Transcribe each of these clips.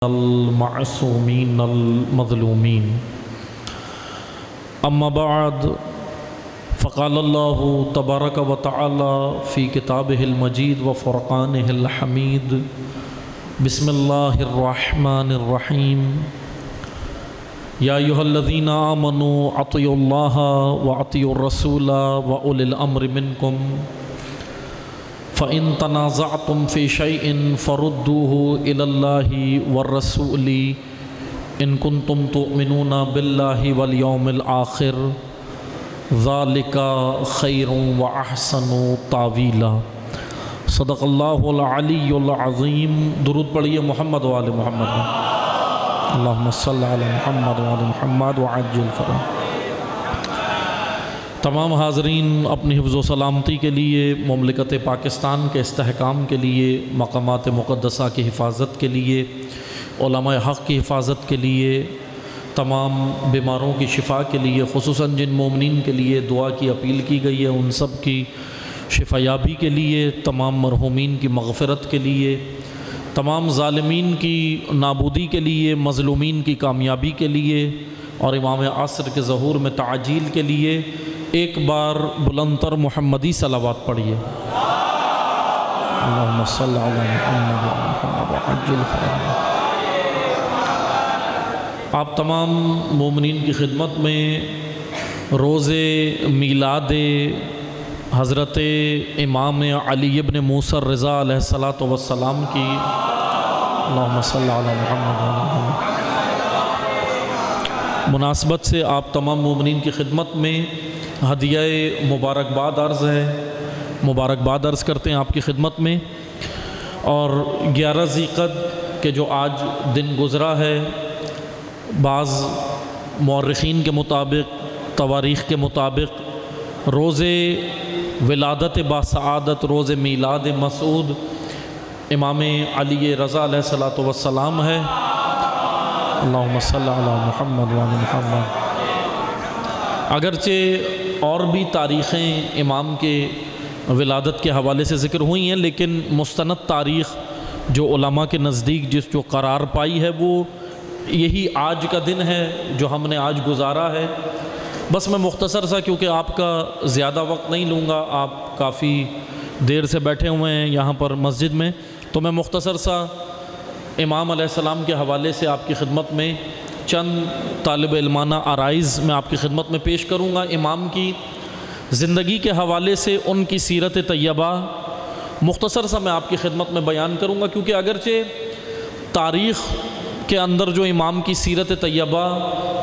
المعصومین المظلومین اما بعد فقال اللہ تبارک و تعالی فی کتابہ المجید و فرقانہ الحمید بسم اللہ الرحمن الرحیم یا ایھا الذین آمنوا اطیعوا اللہ و اطیعوا الرسول و اولی الامر منکم فَإِن تَنَازَعْتُمْ فِي شَيْءٍ فَرُدُّوهُ إِلَى اللَّهِ وَالرَّسُولِ إِن كُنتُمْ تُؤْمِنُونَ بِاللَّهِ وَالْيَوْمِ الْآخِرِ ذَلِكَ خَيْرٌ وَأَحْسَنُ تَأْوِيلًا صدق اللہ العلی العظیم۔ درود پڑھیے محمد و آل محمد، اللہم صلی علی محمد و آل محمد وعجل فرجہ۔ تمام حاضرین اپنی حفظ و سلامتی کے لیے، مملکت پاکستان کے استحکام کے لیے، مقامات مقدسہ کی حفاظت کے لیے، علماء حق کی حفاظت کے لیے، تمام بیماروں کی شفا کے لیے، خصوصاً جن مومنین کے لیے دعا کی اپیل کی گئی ہے ان سب کی شفا یابی کے لیے، تمام مرحومین کی مغفرت کے لیے، تمام ظالمین کی نابودی کے لیے، مظلومین کی کامیابی کے لیے اور امام عصر کے ظہور میں تعجیل کے لیے ایک بار بلندتر محمدی صلوات پڑھیے۔ اللہم صلی علی محمد و محمد وعجل فرجہ۔ آپ تمام مومنین کی خدمت میں روز میلاد حضرت امام علی ابن موسیٰ الرضا علیہ السلام کی، اللہم صلی علی محمد و محمد، مناسبت سے آپ تمام مومنین کی خدمت میں ہدیہ مبارکباد عرض ہے، مبارکباد عرض کرتے ہیں آپ کی خدمت میں۔ اور 11 ذی القعدہ کے جو آج دن گزرا ہے، بعض مورخین کے مطابق، تواریخ کے مطابق روز ولادت باسعادت، روز میلاد مسعود امام علی رضا علیہ السلام ہے۔ اللہم صلی علی محمد و آل محمد۔ اگرچہ اور بھی تاریخیں امام کے ولادت کے حوالے سے ذکر ہوئی ہیں، لیکن مستند تاریخ جو علماء کے نزدیک جو قرار پائی ہے وہ یہی آج کا دن ہے جو ہم نے آج گزارا ہے۔ بس میں مختصر سا، کیونکہ آپ کا زیادہ وقت نہیں لوں گا، آپ کافی دیر سے بیٹھے ہوئے ہیں یہاں پر مسجد میں، تو میں مختصر سا امام علیہ السلام کے حوالے سے آپ کی خدمت میں چند طالب علمانہ آرائز میں آپ کی خدمت میں پیش کروں گا۔ امام کی زندگی کے حوالے سے ان کی سیرت طیبہ مختصر سا میں آپ کی خدمت میں بیان کروں گا، کیونکہ اگرچہ تاریخ کے اندر جو امام کی سیرت طیبہ،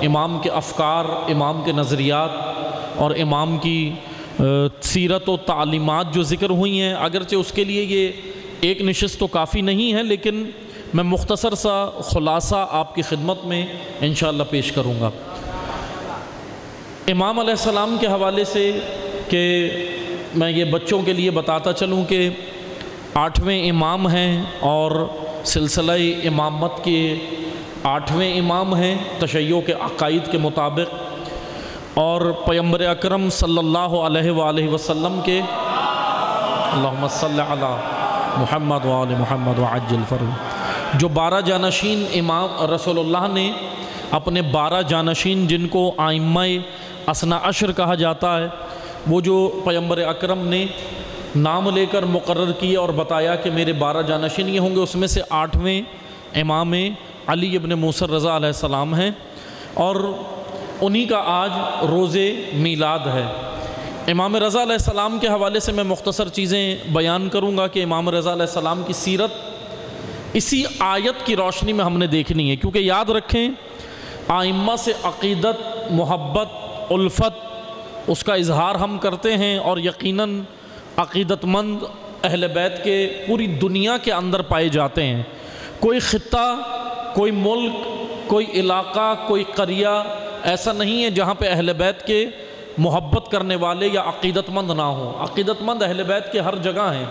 امام کے افکار، امام کے نظریات اور امام کی سیرت و تعلیمات جو ذکر ہوئی ہیں، اگرچہ اس کے لیے یہ ایک نشست تو کافی نہیں ہے، لیکن میں مختصر سا خلاصہ آپ کی خدمت میں انشاءاللہ پیش کروں گا۔ امام علیہ السلام کے حوالے سے کہ میں یہ بچوں کے لیے بتاتا چلوں کہ 8ویں امام ہیں اور سلسلہ امامت کے 8ویں امام ہیں تشیع کے عقائد کے مطابق، اور پیغمبر اکرم صلی اللہ علیہ وآلہ وسلم کے، اللہم صلی علی محمد و آل محمد وعجل فرجہ، جو 12 جانشین امام رسول اللہ نے اپنے 12 جانشین جن کو ائمہ اثنا عشر کہا جاتا ہے، وہ جو پیغمبر اکرم نے نام لے کر مقرر کیا اور بتایا کہ میرے 12 جانشین یہ ہوں گے، اس میں سے 8ویں امام علی ابن موسیٰ الرضا علیہ السلام ہیں، اور انہی کا آج روز میلاد ہے۔ امام رضا علیہ السلام کے حوالے سے میں مختصر چیزیں بیان کروں گا کہ امام رضا علیہ السلام کی سیرت اسی آیت کی روشنی میں ہم نے دیکھنی ہے، کیونکہ یاد رکھیں ائمہ سے عقیدت، محبت، الفت اس کا اظہار ہم کرتے ہیں، اور یقیناً عقیدت مند اہل بیت کے پوری دنیا کے اندر پائے جاتے ہیں۔ کوئی خطہ، کوئی ملک، کوئی علاقہ، کوئی قریہ ایسا نہیں ہے جہاں پہ اہل بیت کے محبت کرنے والے یا عقیدت مند نہ ہوں۔ عقیدت مند اہل بیت کے ہر جگہ ہیں،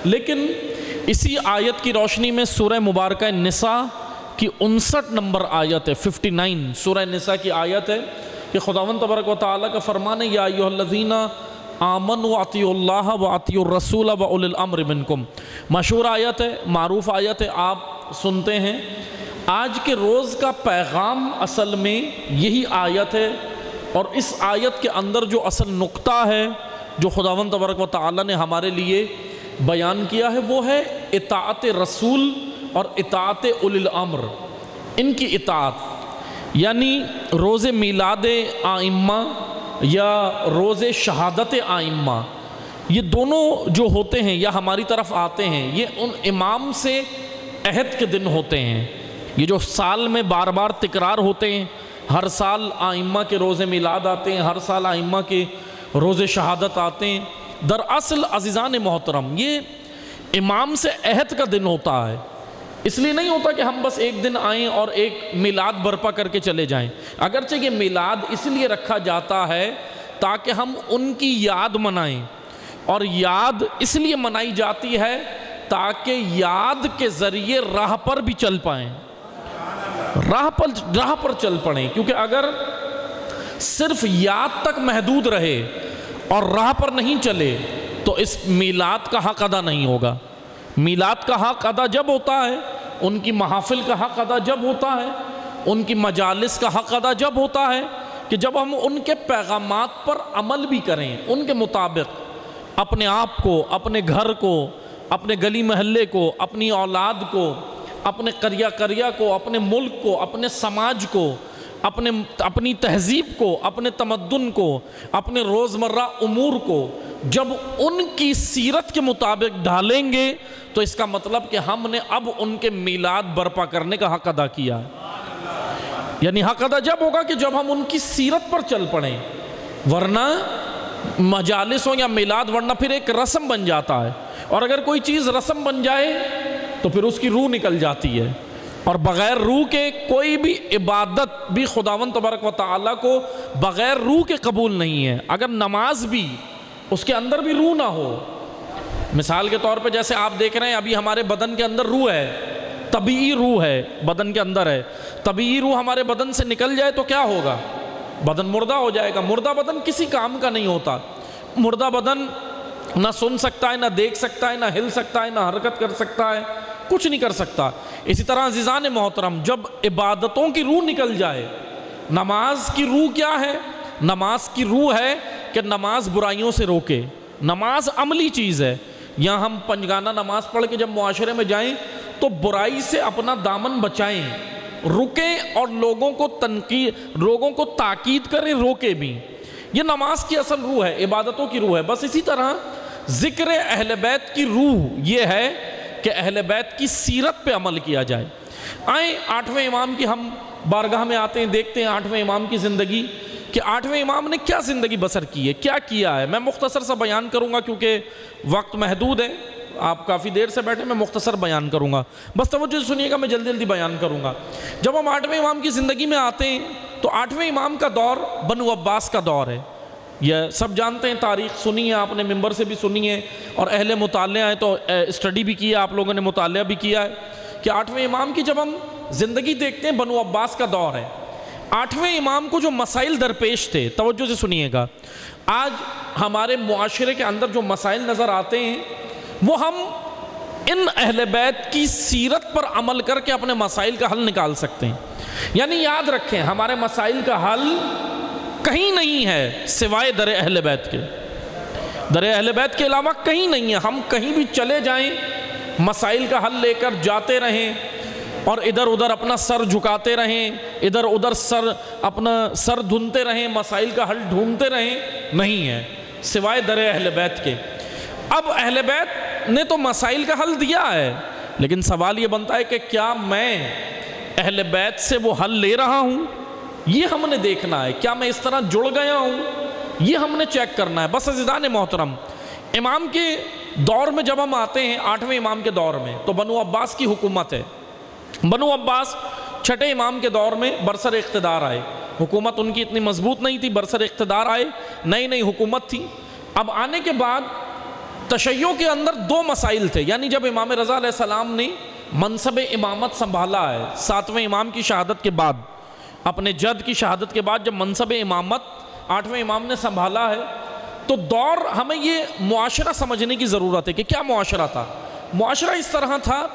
لیکن اسی آیت کی روشنی میں سورہ مبارکہ نساء کی 59 نمبر آیت ہے، 59 سورہ نساء کی آیت ہے کہ خداوند تبارک و تعالیٰ کا فرمان ہے، یا ایھا الذین آمنوا اطیعوا اللہ و اطیعوا الرسول و اولی الامر منکم۔ مشہور آیت ہے، معروف آیت ہے، آپ سنتے ہیں۔ آج کے روز کا پیغام اصل میں یہی آیت ہے، اور اس آیت کے اندر جو اصل نقطہ ہے جو خداوند تبارک و تعالیٰ نے ہمارے لیے بیان کیا ہے وہ ہے اطاعت رسول اور اطاعت اولی الامر، ان کی اطاعت۔ یعنی روز میلاد آئمہ یا روز شہادت آئمہ، یہ دونوں جو ہوتے ہیں یا ہماری طرف آتے ہیں، یہ ان امام سے عہد کے دن ہوتے ہیں، یہ جو سال میں بار بار تکرار ہوتے ہیں۔ ہر سال آئمہ کے روز میلاد آتے ہیں، ہر سال آئمہ کے روز شہادت آتے ہیں۔ دراصل عزیزان محترم، یہ امام سے عہد کا دن ہوتا ہے، اس لیے نہیں ہوتا کہ ہم بس ایک دن آئیں اور ایک میلاد برپا کر کے چلے جائیں۔ اگرچہ یہ میلاد اس لیے رکھا جاتا ہے تاکہ ہم ان کی یاد منائیں، اور یاد اس لیے منائی جاتی ہے تاکہ یاد کے ذریعے راہ پر بھی چل پائیں، راہ پر چل پڑیں، کیونکہ اگر صرف یاد تک محدود رہے اور راہ پر نہیں چلے تو اس میلاد کا حق ادا نہیں ہوگا۔ میلاد کا حق ادا جب ہوتا ہے، ان کی محافل کا حق ادا جب ہوتا ہے، ان کی مجالس کا حق ادا جب ہوتا ہے کہ جب ہم ان کے پیغامات پر عمل بھی کریں، ان کے مطابق اپنے آپ کو، اپنے گھر کو، اپنے گلی محلے کو، اپنی اولاد کو، اپنے قریہ کو، اپنے ملک کو، اپنے سماج کو، اپنی تہذیب کو، اپنے تمدن کو، اپنے روزمرہ امور کو جب ان کی سیرت کے مطابق ڈھالیں گے تو اس کا مطلب کہ ہم نے اب ان کے میلاد برپا کرنے کا حق ادا کیا ہے۔ یعنی حق ادا جب ہوگا کہ جب ہم ان کی سیرت پر چل پڑیں، ورنہ مجالس ہو یا میلاد ورنہ پھر ایک رسم بن جاتا ہے، اور اگر کوئی چیز رسم بن جائے تو پھر اس کی روح نکل جاتی ہے، اور بغیر روح کے کوئی بھی عبادت بھی خداوند تبارک و تعالیٰ کو بغیر روح کے قبول نہیں ہے۔ اگر نماز بھی اس کے اندر بھی روح نہ ہو، مثال کے طور پہ جیسے آپ دیکھ رہے ہیں ابھی ہمارے بدن کے اندر روح ہے، طبیعی روح ہے، بدن کے اندر ہے، طبیعی روح ہمارے بدن سے نکل جائے تو کیا ہوگا؟ بدن مردہ ہو جائے گا۔ مردہ بدن کسی کام کا نہیں ہوتا، مردہ بدن نہ سن سکتا ہے، نہ دیکھ سکتا ہے، نہ ہل سکتا ہے، نہ حرکت کر سکتا ہے، کچھ نہیں کر سکتا۔ اسی طرح عزیزان محترم، جب عبادتوں کی روح نکل جائے، نماز کی روح کیا ہے؟ نماز کی روح ہے کہ نماز برائیوں سے روکے، نماز عملی چیز ہے۔ یہاں ہم پنجگانہ نماز پڑھ کے جب معاشرے میں جائیں تو برائی سے اپنا دامن بچائیں، رکیں، اور لوگوں کو تاکید کریں، روکے بھی۔ یہ نماز کی اصل روح ہے، عبادتوں کی روح ہے۔ بس اسی طرح ذکر اہل بیت کی روح یہ ہے کہ اہل بیت کی سیرت پہ عمل کیا جائے۔ آئیں 8ویں امام کی ہم بارگاہ میں آتے ہیں، دیکھتے ہیں 8ویں امام کی زندگی کہ 8ویں امام نے کیا زندگی بسر کی ہے، کیا کیا ہے۔ میں مختصر سا بیان کروں گا کیونکہ وقت محدود ہے، آپ کافی دیر سے بیٹھے، میں مختصر بیان کروں گا، بس توجہ سے سنیے گا، میں جلدی جلدی بیان کروں گا۔ جب ہم 8ویں امام کی زندگی میں آتے ہیں تو 8ویں امام کا دور بنو عباس کا دور ہے۔ یہ سب جانتے ہیں، تاریخ سنی ہے آپ نے، ممبر سے بھی سنی ہے، اور اہل مطالعہ ہیں تو اسٹڈی بھی کیا، آپ لوگوں نے مطالعہ بھی کیا ہے کہ 8ویں امام کی جب ہم زندگی دیکھتے ہیں بنو عباس کا دور ہے۔ 8ویں امام کو جو مسائل درپیش تھے، توجہ سے سنیے گا، آج ہمارے معاشرے کے اندر جو مسائل نظر آتے ہیں وہ ہم ان اہل بیت کی سیرت پر عمل کر کے اپنے مسائل کا حل نکال سکتے ہیں۔ یعنی یاد رکھیں، ہمارے مسائل کا حل کہیں نہیں ہے سوائے در اہل بیت کے، در اہل بیت کے علاوہ کہیں نہیں ہے۔ ہم کہیں بھی چلے جائیں، مسائل کا حل لے کر جاتے رہیں اور ادھر ادھر اپنا سر جھکاتے رہیں، ادھر ادھر اپنا سر دھنتے رہیں، مسائل کا حل ڈھونڈتے رہیں، نہیں ہے سوائے در اہل بیت کے۔ اب اہل بیت نے تو مسائل کا حل دیا ہے، لیکن سوال یہ بنتا ہے کہ کیا میں اہل بیت سے وہ حل لے رہا ہوں؟ یہ ہم نے دیکھنا ہے۔ کیا میں اس طرح جڑ گیا ہوں؟ یہ ہم نے چیک کرنا ہے۔ بس عزیزان محترم، امام کے دور میں جب ہم آتے ہیں 8ویں امام کے دور میں تو بنو عباس کی حکومت ہے۔ بنو عباس 6 امام کے دور میں برسر اقتدار آئے، حکومت ان کی اتنی مضبوط نہیں تھی، برسر اقتدار آئے، نئی نئی حکومت تھی۔ اب آنے کے بعد تشیع کے اندر 2 مسائل تھے، یعنی جب امام رضا علیہ السلام نے منصب امامت سنبھالا ہے 7ویں امام کی شہادت کے بعد، اپنے جد کی شہادت کے بعد جب منصب امامت 8ویں امام نے سنبھالا ہے تو دور ہمیں یہ معاشرہ سمجھنے کی ضرورت ہے کہ کیا معاشرہ تھا۔ معاشرہ اس طرح تھا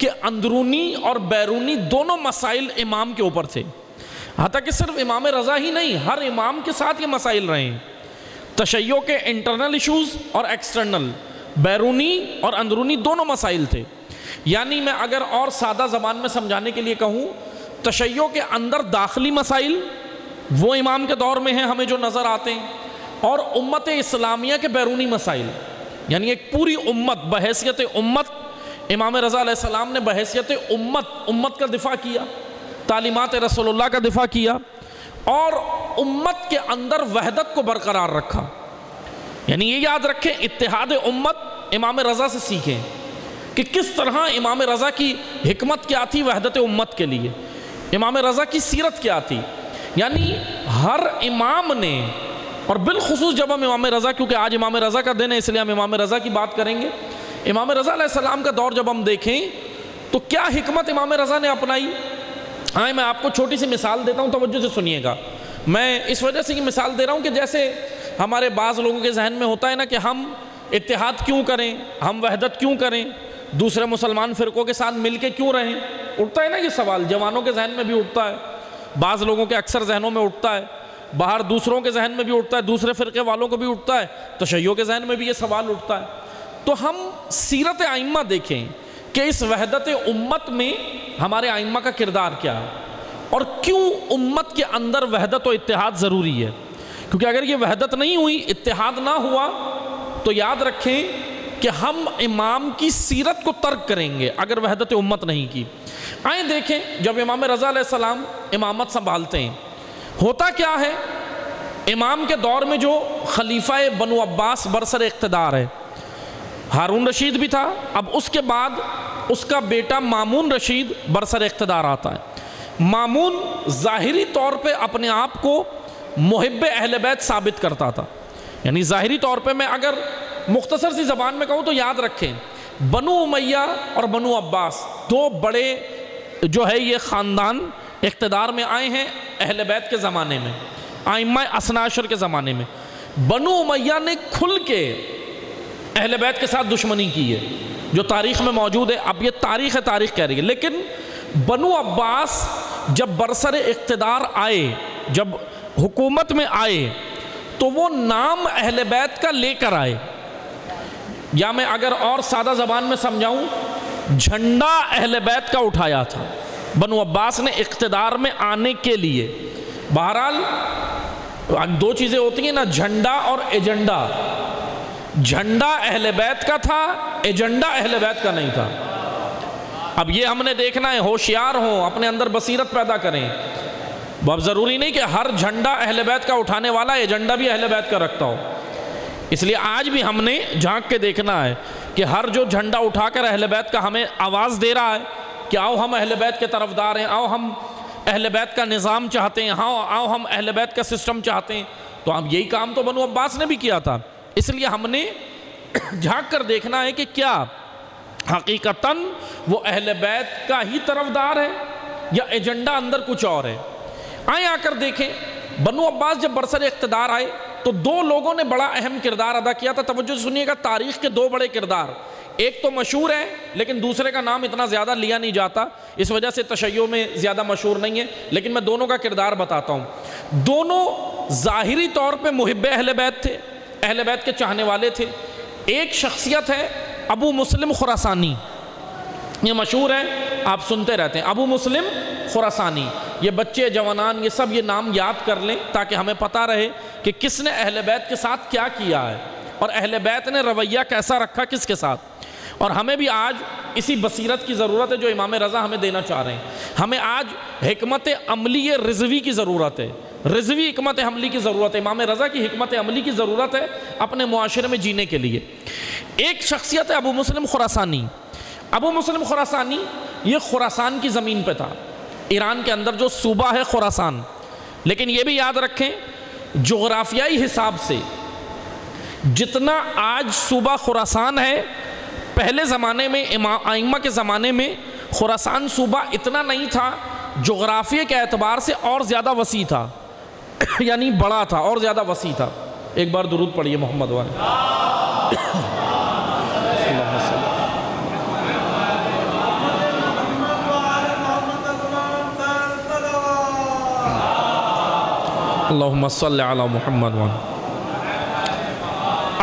کہ اندرونی اور بیرونی دونوں مسائل امام کے اوپر تھے، حتیٰ کہ صرف امام رضا ہی نہیں، ہر امام کے ساتھ یہ مسائل رہے ہیں۔ تشیع کے انٹرنل ایشوز اور ایکسٹرنل، بیرونی اور اندرونی دونوں مسائل تھے۔ یعنی میں اگر اور سادہ زبان میں سمجھانے کے لیے کہوں، تشیع کے اندر داخلی مسائل وہ امام کے دور میں ہیں ہمیں جو نظر آتے ہیں، اور امت اسلامیہ کے بیرونی مسائل، یعنی ایک پوری امت بحیثیت امت، امام رضا علیہ السلام نے بحیثیت امت کا دفاع کیا، تعلیمات رسول اللہ کا دفاع کیا، اور امت کے اندر وحدت کو برقرار رکھا۔ یعنی یہ یاد رکھیں، اتحاد امت امام رضا سے سیکھیں کہ کس طرح امام رضا کی حکمت کیا تھی وحدت امت کے لیے، امام رضا کی سیرت کیا تھی۔ یعنی ہر امام نے، اور بالخصوص جب ہم امام رضا، کیونکہ آج امام رضا کا دن ہے اس لیے ہم امام رضا کی بات کریں گے، امام رضا علیہ السلام کا دور جب ہم دیکھیں تو کیا حکمت امام رضا نے اپنائی۔ میں آپ کو چھوٹی سی مثال دیتا ہوں، توجہ سے سنیے گا۔ میں اس وجہ سے یہ مثال دے رہا ہوں کہ جیسے ہمارے بعض لوگوں کے ذہن میں ہوتا ہے نا کہ ہم اتحاد کیوں کریں، ہم وحدت کیوں کریں، دوسرے مسلمان فرقوں کے ساتھ مل کے کیوں رہیں، اٹھتا ہے نا یہ سوال، جوانوں کے ذہن میں بھی اٹھتا ہے، بعض لوگوں کے اکثر ذہنوں میں اٹھتا ہے، باہر دوسروں کے ذہن میں بھی اٹھتا ہے، دوسرے فرقے والوں کو بھی اٹھتا ہے، تشیع کے ذہن میں بھی یہ سوال اٹھتا ہے۔ تو ہم سیرت ائمہ دیکھیں کہ اس وحدت امت میں ہمارے ائمہ کا کردار کیا ہے، اور کیوں امت کے اندر وحدت و اتحاد ضروری ہے۔ کیونکہ اگر یہ وحدت نہیں ہوئی، اتحاد نہ ہوا، تو یاد رکھیں کہ ہم امام کی سیرت کو ترک کریں گے اگر وحدت امت نہیں کی۔ آئیں دیکھیں، جب امام رضا علیہ السلام امامت سنبھالتے ہیں، ہوتا کیا ہے؟ امام کے دور میں جو خلیفہ بنو عباس برسر اقتدار ہے، ہارون رشید بھی تھا، اب اس کے بعد اس کا بیٹا مامون رشید برسر اقتدار آتا ہے۔ مامون ظاہری طور پہ اپنے آپ کو محب اہل بیت ثابت کرتا تھا، یعنی ظاہری طور پہ میں اگر مختصر سی زبان میں کہوں تو یاد رکھیں، بنو امیہ اور بنو عباس دو بڑے جو ہے یہ خاندان اقتدار میں آئے ہیں اہل بیت کے زمانے میں، ائمہ اثنا عشر کے زمانے میں۔ بنو امیہ نے کھل کے اہل بیت کے ساتھ دشمنی کی ہے، جو تاریخ میں موجود ہے، اب یہ تاریخ ہے، تاریخ کہہ رہی ہے۔ لیکن بنو عباس جب برسر اقتدار آئے، جب حکومت میں آئے، تو وہ نام اہل بیت کا لے کر آئے، یا میں اگر اور سادہ زبان میں سمجھاؤں، جھنڈا اہل بیت کا اٹھایا تھا بنو عباس نے اقتدار میں آنے کے لیے۔ بہرحال دو چیزیں ہوتی ہیں نا، جھنڈا اور ایجنڈا۔ جھنڈا اہل بیت کا تھا، ایجنڈا اہل بیت کا نہیں تھا۔ اب یہ ہم نے دیکھنا ہے، ہوشیار ہوں، اپنے اندر بصیرت پیدا کریں۔ اب ضروری نہیں کہ ہر جھنڈا اہل بیت کا اٹھانے والا ایجنڈا بھی اہل بیت کا رکھتا ہو، اس لیے آج بھی ہم نے جھانک کے دیکھنا ہے کہ ہر جو جھنڈا اٹھا کر اہل بیت کا ہمیں آواز دے رہا ہے کہ آؤ ہم اہل بیت کے طرفدار ہیں، آؤ ہم اہل بیت کا نظام چاہتے ہیں، آؤ ہم اہل بیت کا سسٹم چاہتے ہیں، تو اب یہی کام تو بنو عباس نے بھی کیا تھا۔ اس لیے ہم نے جھانک کر دیکھنا ہے کہ کیا حقیقتاً وہ اہل بیت کا ہی طرفدار ہے یا ایجنڈا اندر کچھ اور ہے۔ آئیں آ کر دیکھیں، بنو عباس جب برسر اقتدار آئے تو دو لوگوں نے بڑا اہم کردار ادا کیا تھا۔ توجہ سنیے گا، تاریخ کے دو بڑے کردار، ایک تو مشہور ہے لیکن دوسرے کا نام اتنا زیادہ لیا نہیں جاتا، اس وجہ سے تشیع میں زیادہ مشہور نہیں ہے، لیکن میں دونوں کا کردار بتاتا ہوں۔ دونوں ظاہری طور پہ محب اہل بیت تھے، اہل بیت کے چاہنے والے تھے۔ ایک شخصیت ہے ابو مسلم خراسانی، یہ مشہور ہے، آپ سنتے رہتے ہیں، ابو مسلم خراسانی۔ یہ بچے جوانان یہ سب یہ نام یاد کر لیں تاکہ ہمیں پتہ رہے کہ کس نے اہل بیت کے ساتھ کیا کیا ہے اور اہل بیت نے رویہ کیسا رکھا کس کے ساتھ۔ اور ہمیں بھی آج اسی بصیرت کی ضرورت ہے جو امام رضا ہمیں دینا چاہ رہے ہیں۔ ہمیں آج حکمت عملی رضوی کی ضرورت ہے، رضوی حکمت عملی کی ضرورت ہے، امام رضا کی حکمت عملی کی ضرورت ہے اپنے معاشرے میں جینے کے لیے۔ ایک شخصیت ہے ابو مسلم خراسانی۔ ابو مسلم خراسانی یہ خراسان کی زمین پہ تھا، ایران کے اندر جو صوبہ ہے خراسان۔ لیکن یہ بھی یاد رکھیں، جغرافیائی حساب سے جتنا آج صوبہ خراسان ہے، پہلے زمانے میں ائمہ کے زمانے میں خراسان صوبہ اتنا نہیں تھا، جغرافیے کے اعتبار سے اور زیادہ وسیع تھا، یعنی بڑا تھا اور زیادہ وسیع تھا۔ ایک بار درود پڑھیے محمد والے۔ اللہم صلی علی محمد وعلی۔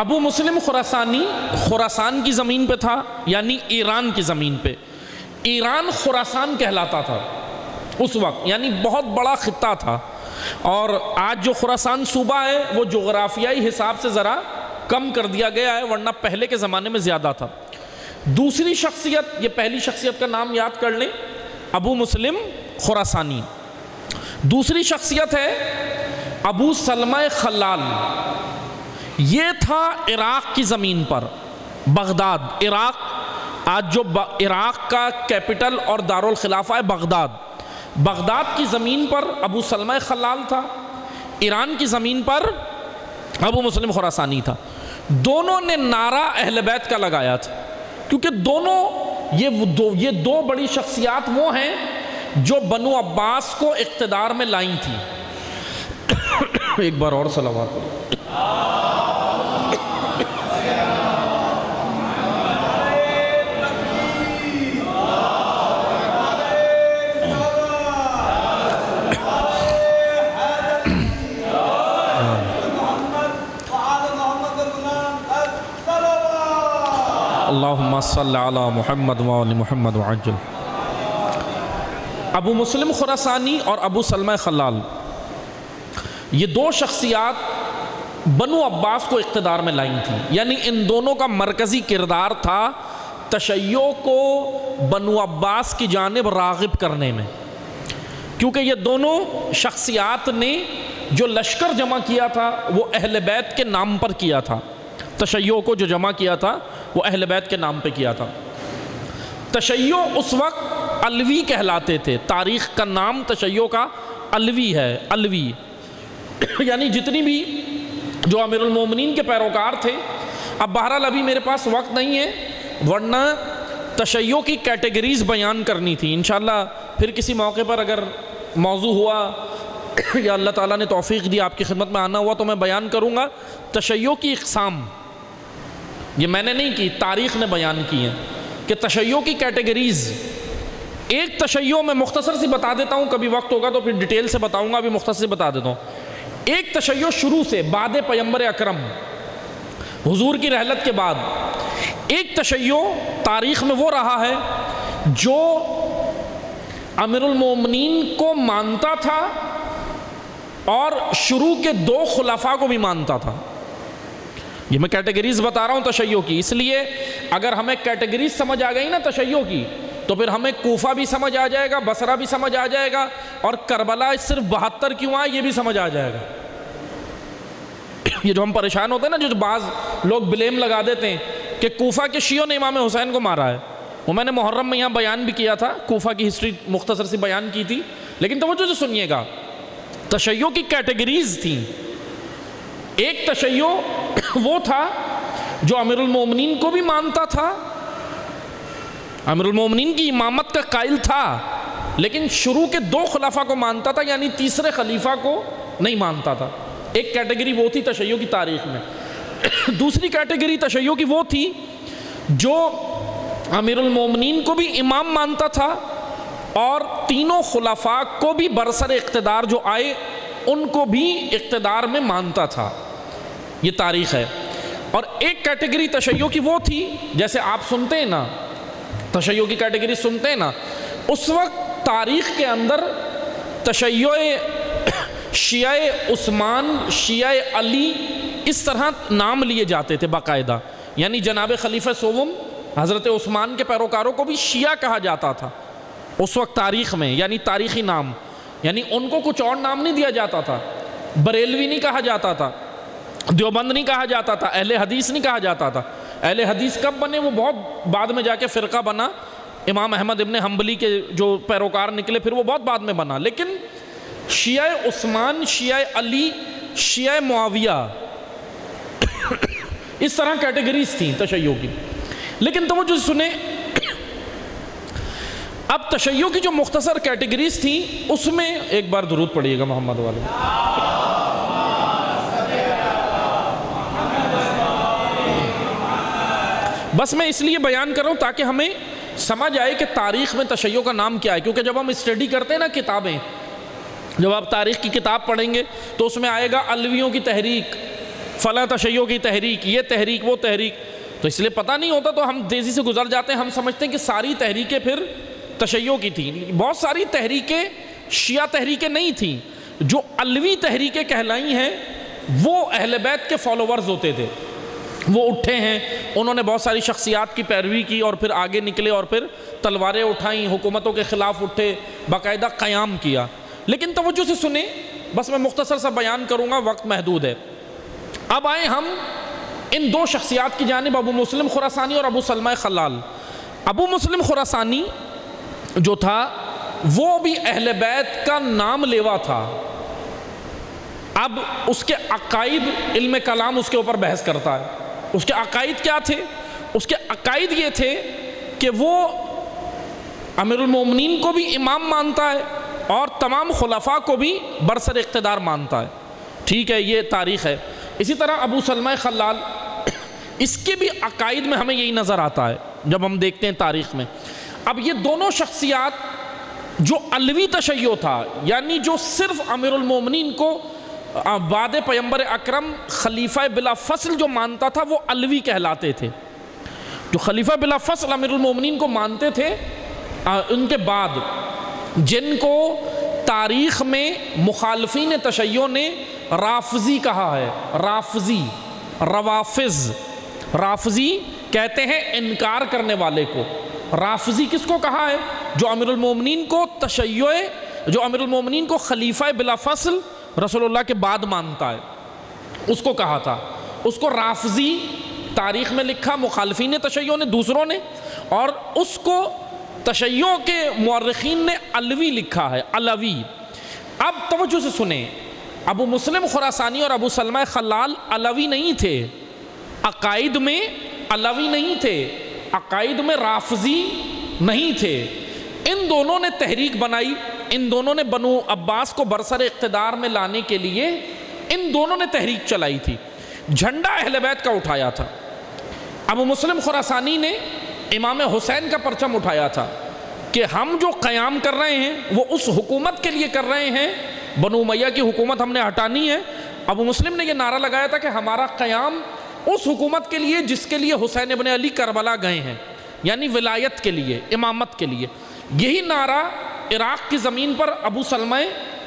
ابو مسلم خراسانی خراسان کی زمین پہ تھا، یعنی ایران کی زمین پہ۔ ایران خراسان کہلاتا تھا اس وقت، یعنی بہت بڑا خطہ تھا، اور آج جو خراسان صوبہ ہے وہ جغرافیائی حساب سے ذرا کم کر دیا گیا ہے، ورنہ پہلے کے زمانے میں زیادہ تھا۔ دوسری شخصیت، یہ پہلی شخصیت کا نام یاد کر لیں، ابو مسلم خراسانی۔ دوسری شخصیت ہے ابو سلمہ خلال، یہ تھا عراق کی زمین پر، بغداد، عراق، آج جو عراق کا کیپٹل اور دارالخلافہ ہے بغداد، بغداد کی زمین پر ابو سلمہ خلال تھا، ایران کی زمین پر ابو مسلم خراسانی تھا۔ دونوں نے نعرہ اہل بیت کا لگایا تھا، کیونکہ دونوں یہ دو بڑی شخصیات وہ ہیں جو بنو عباس کو اقتدار میں لائیں تھی۔ ایک بار اور صلوات کرو۔ اللہم صلی علی محمد وآل محمد وعجل۔ ابو مسلم خراسانی اور ابو سلمہ خلال، یہ دو شخصیات بنو عباس کو اقتدار میں لائیں تھیں، یعنی ان دونوں کا مرکزی کردار تھا تشیع کو بنو عباس کی جانب راغب کرنے میں، کیونکہ یہ دونوں شخصیات نے جو لشکر جمع کیا تھا وہ اہل بیت کے نام پر کیا تھا۔ تشیع کو جو جمع کیا تھا وہ اہل بیت کے نام پہ کیا تھا۔ تشیع اس وقت علوی کہلاتے تھے، تاریخ کا نام تشیع کا علوی ہے، علوی، یعنی جتنی بھی جو امیر المومنین کے پیروکار تھے۔ اب بہرحال ابھی میرے پاس وقت نہیں ہے، ورنہ تشیع کی کیٹیگریز بیان کرنی تھی، انشاءاللہ پھر کسی موقع پر اگر موضوع ہوا یا اللہ تعالیٰ نے توفیق دی آپ کی خدمت میں آنا ہوا تو میں بیان کروں گا۔ تشیع کی اقسام یہ میں نے نہیں کی، تاریخ نے بیان کی ہیں کہ تشیع کی کیٹیگریز۔ ایک تشیع میں مختصر سی بتا دیتا ہوں، کبھی وقت ہوگا تو پھر ڈیٹیل سے بتاؤں گا، ابھی مختصر سے بتا دیتا ہوں۔ ایک تشیع شروع سے بعد پیغمبر اکرم حضور کی رحلت کے بعد، ایک تشیع تاریخ میں وہ رہا ہے جو امیر المومنین کو مانتا تھا اور شروع کے دو خلفاء کو بھی مانتا تھا۔ یہ میں کیٹیگریز بتا رہا ہوں تشیع کی، اس لیے اگر ہمیں کیٹیگریز سمجھ آ گئی نا تشیع کی تو پھر ہمیں کوفہ بھی سمجھ آ جائے گا، بصرہ بھی سمجھ آ جائے گا، اور کربلا صرف 72 کیوں آئے یہ بھی سمجھ آ جائے گا۔ یہ جو ہم پریشان ہوتے ہیں نا، جو بعض لوگ بلیم لگا دیتے ہیں کہ کوفہ کے شیعوں نے امام حسین کو مارا ہے، وہ میں نے محرم میں یہاں بیان بھی کیا تھا، کوفہ کی ہسٹری مختصر سی بیان کی تھی، لیکن توجہ سے سنیے گا۔ تشیع کی کیٹیگریز تھیں۔ ایک تشیع وہ تھا جو امیر المومنین کو بھی مانتا تھا، امیر المومنین کی امامت کا قائل تھا، لیکن شروع کے دو خلفاء کو مانتا تھا، یعنی تیسرے خلیفہ کو نہیں مانتا تھا۔ ایک کیٹیگری وہ تھی تشیع کی تاریخ میں۔ دوسری کیٹیگری تشیع کی وہ تھی جو امیر المومنین کو بھی امام مانتا تھا اور تینوں خلفاء کو بھی برسر اقتدار جو آئے ان کو بھی اقتدار میں مانتا تھا۔ یہ تاریخ ہے۔ اور ایک کیٹیگری تشیع کی وہ تھی، جیسے آپ سنتے ہیں نا تشیع کی کیٹیگری سنتے ہیں نا، اس وقت تاریخ کے اندر تشیع شیعہ عثمان، شیعہ علی، اس طرح نام لیے جاتے تھے باقاعدہ، یعنی جناب خلیفہ سوم حضرت عثمان کے پیروکاروں کو بھی شیعہ کہا جاتا تھا اس وقت تاریخ میں، یعنی تاریخی نام، یعنی ان کو کچھ اور نام نہیں دیا جاتا تھا، بریلوی نہیں کہا جاتا تھا، دیوبند نہیں کہا جاتا تھا، اہل حدیث نہیں کہا جاتا تھا۔ اہل حدیث کب بنے؟ وہ بہت بعد میں جا کے فرقہ بنا، امام احمد ابن حنبلی کے جو پیروکار نکلے پھر وہ بہت بعد میں بنا، لیکن شیعہ عثمان، شیعہ علی، شیعہ معاویہ، اس طرح کیٹیگریز تھیں تشیع کی۔ لیکن توجہ سنیں، اب تشیع کی جو مختصر کیٹیگریز تھیں اس میں ایک بار درود پڑھیے گا محمد والے۔ بس میں اس لیے بیان کر رہا ہوں تاکہ ہمیں سمجھ آئے کہ تاریخ میں تشیع کا نام کیا ہے، کیونکہ جب ہم اسٹڈی کرتے ہیں نا کتابیں، جب آپ تاریخ کی کتاب پڑھیں گے تو اس میں آئے گا علویوں کی تحریک، فلاں تشیع کی تحریک، یہ تحریک وہ تحریک، تو اس لیے پتہ نہیں ہوتا تو ہم تیزی سے گزر جاتے ہیں، ہم سمجھتے ہیں کہ ساری تحریکیں پھر تشیع کی تھیں۔ بہت ساری تحریکیں شیعہ تحریکیں نہیں تھیں، جو علوی تحریکیں کہلائی ہیں وہ اہل بیت کے فالوورز ہوتے تھے، وہ اٹھے ہیں، انہوں نے بہت ساری شخصیات کی پیروی کی اور پھر آگے نکلے اور پھر تلواریں اٹھائیں، حکومتوں کے خلاف اٹھے، باقاعدہ قیام کیا۔ لیکن توجہ سے سنیں، بس میں مختصر سا بیان کروں گا، وقت محدود ہے۔ اب آئیں ہم ان دو شخصیات کی جانب، ابو مسلم خراسانی اور ابو سلمہ خلال۔ ابو مسلم خراسانی جو تھا وہ بھی اہل بیت کا نام لیوا تھا۔ اب اس کے عقائد، علم کلام اس کے اوپر بحث کرتا ہے۔ اس کے عقائد کیا تھے؟ اس کے عقائد یہ تھے کہ وہ امیر المومنین کو بھی امام مانتا ہے اور تمام خلفاء کو بھی برسر اقتدار مانتا ہے۔ ٹھیک ہے، یہ تاریخ ہے۔ اسی طرح ابو سلمہ خلال، اس کے بھی عقائد میں ہمیں یہی نظر آتا ہے جب ہم دیکھتے ہیں تاریخ میں۔ اب یہ دونوں شخصیات جو علوی تشیع تھا، یعنی جو صرف امیر المومنین کو بعد پیغمبر اکرم خلیفہ بلا فصل جو مانتا تھا وہ علوی کہلاتے تھے۔ جو خلیفہ بلا فصل امیر المومنین کو مانتے تھے، ان کے بعد جن کو تاریخ میں مخالفین تشیع نے رافضی کہا ہے، رافضی، روافظ، رافضی کہتے ہیں انکار کرنے والے کو۔ رافضی کس کو کہا ہے؟ جو امیر المومنین کو تشیع، جو امیر المومنین کو خلیفہ بلا فصل رسول اللہ کے بعد مانتا ہے، اس کو کہا تھا۔ اس کو رافضی تاریخ میں لکھا مخالفین تشیع نے، دوسروں نے، اور اس کو تشیع کے مورخین نے علوی لکھا ہے، علوی۔ اب توجہ سے سنیں، ابو مسلم خراسانی اور ابو سلمہ خلال علوی نہیں تھے، عقائد میں علوی نہیں تھے، عقائد میں رافضی نہیں تھے۔ ان دونوں نے تحریک بنائی، ان دونوں نے بنو عباس کو برسر اقتدار میں لانے کے لیے ان دونوں نے تحریک چلائی تھی، جھنڈا اہل بیت کا اٹھایا تھا۔ ابو مسلم خراسانی نے امام حسین کا پرچم اٹھایا تھا کہ ہم جو قیام کر رہے ہیں وہ اس حکومت کے لیے کر رہے ہیں، بنو امیہ کی حکومت ہم نے ہٹانی ہے۔ ابو مسلم نے یہ نعرہ لگایا تھا کہ ہمارا قیام اس حکومت کے لیے جس کے لیے حسین ابن علی کربلا گئے ہیں، یعنی ولایت کے لیے، امامت کے لیے۔ یہی نعرہ عراق کی زمین پر ابو سلمہ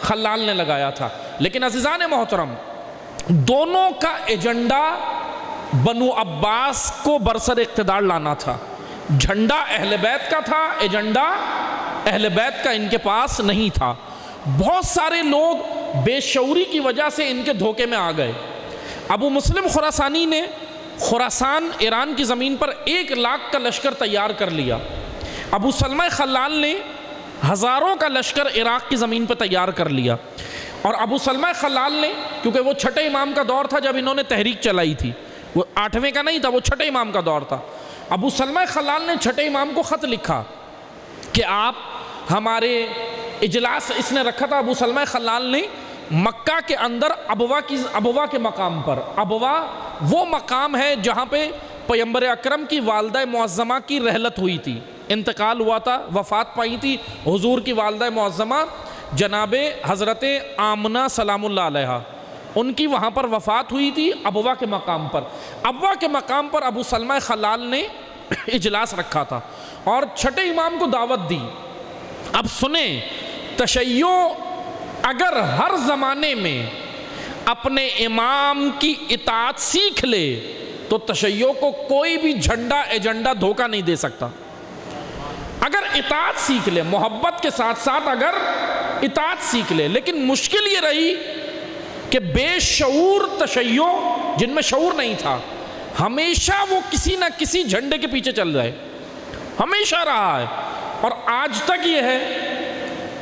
خلال نے لگایا تھا۔ لیکن عزیزان محترم، دونوں کا ایجنڈا بنو عباس کو برسر اقتدار لانا تھا۔ جھنڈا اہل بیت کا تھا، ایجنڈا اہل بیت کا ان کے پاس نہیں تھا۔ بہت سارے لوگ بے شعوری کی وجہ سے ان کے دھوکے میں آ گئے۔ ابو مسلم خراسانی نے خراسان ایران کی زمین پر 1 لاکھ کا لشکر تیار کر لیا۔ ابو سلمہ خلال نے ہزاروں کا لشکر عراق کی زمین پر تیار کر لیا۔ اور ابو سلمہ خلال نے، کیونکہ وہ چھٹے امام کا دور تھا جب انہوں نے تحریک چلائی تھی، وہ 8ویں کا نہیں تھا، وہ چھٹے امام کا دور تھا۔ ابو سلمہ خلال نے چھٹے امام کو خط لکھا کہ آپ ہمارے اجلاس، اس نے رکھا تھا ابو سلمہ خلال نے مکہ کے اندر ابوا کے مقام پر۔ ابوا وہ مقام ہے جہاں پہ پیغمبر اکرم کی والدہ معظمہ کی رحلت ہوئی تھی، انتقال ہوا تھا، وفات پائی تھی حضور کی والدہ معظمہ جناب حضرت آمنہ سلام اللہ علیہ، ان کی وہاں پر وفات ہوئی تھی ابوا کے مقام پر۔ ابوا کے مقام پر ابو سلمہ خلال نے اجلاس رکھا تھا اور چھٹے امام کو دعوت دی۔ اب سنیں، تشیع اگر ہر زمانے میں اپنے امام کی اطاعت سیکھ لے تو تشیع کو کوئی بھی جھنڈا ایجنڈا دھوکہ نہیں دے سکتا۔ اگر اطاعت سیکھ لے، محبت کے ساتھ ساتھ اگر اطاعت سیکھ لے، لیکن مشکل یہ رہی کہ بے شعور تشیع، جن میں شعور نہیں تھا، ہمیشہ وہ کسی نہ کسی جھنڈے کے پیچھے چل جائے، ہمیشہ رہا ہے اور آج تک یہ ہے۔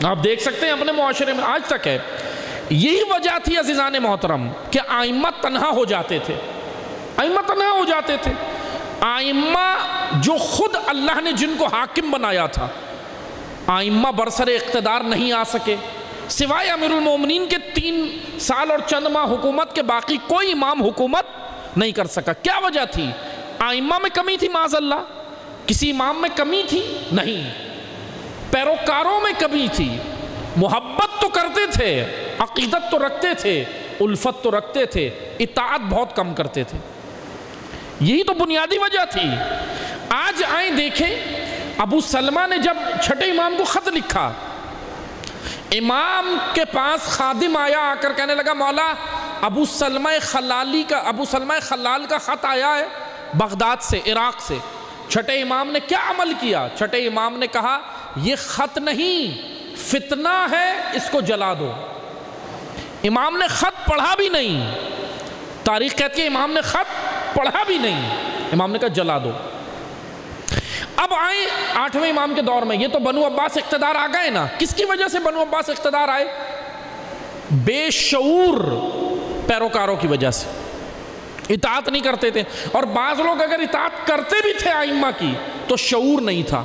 آپ دیکھ سکتے ہیں اپنے معاشرے میں آج تک ہے۔ یہی وجہ تھی عزیزان محترم کہ ائمہ تنہا ہو جاتے تھے، ائمہ تنہا ہو جاتے تھے۔ ائمہ جو خود اللہ نے جن کو حاکم بنایا تھا، ائمہ برسر اقتدار نہیں آ سکے، سوائے امیر المومنین کے 3 سال اور چند ماہ حکومت کے، باقی کوئی امام حکومت نہیں کر سکا۔ کیا وجہ تھی؟ ائمہ میں کمی تھی معاذ اللہ؟ کسی امام میں کمی تھی؟ نہیں۔ پیروکاروں میں کمی تھی، محبت تو کرتے تھے، عقیدت تو رکھتے تھے، الفت تو رکھتے تھے، اطاعت بہت کم کرتے تھے۔ یہی تو بنیادی وجہ تھی۔ آج آئیں دیکھیں، ابو سلمہ نے جب چھٹے امام کو خط لکھا، امام کے پاس خادم آیا، آ کر کہنے لگا مولا ابو سلمہ خلال کا خط آیا ہے بغداد سے، عراق سے۔ چھٹے امام نے کیا عمل کیا؟ چھٹے امام نے کہا یہ خط نہیں، فتنہ ہے، اس کو جلا دو۔ امام نے خط پڑھا بھی نہیں، تاریخ کہتی ہے امام نے خط پڑھا بھی نہیں، امام نے کہا جلا دو۔ اب آئیں 8ویں امام کے دور میں، یہ تو بنو عباس اقتدار آ گئے نا۔ کس کی وجہ سے بنو عباس اقتدار آئے؟ بے شعور پیروکاروں کی وجہ سے، اطاعت نہیں کرتے تھے، اور بعض لوگ اگر اطاعت کرتے بھی تھے ائمہ کی تو شعور نہیں تھا۔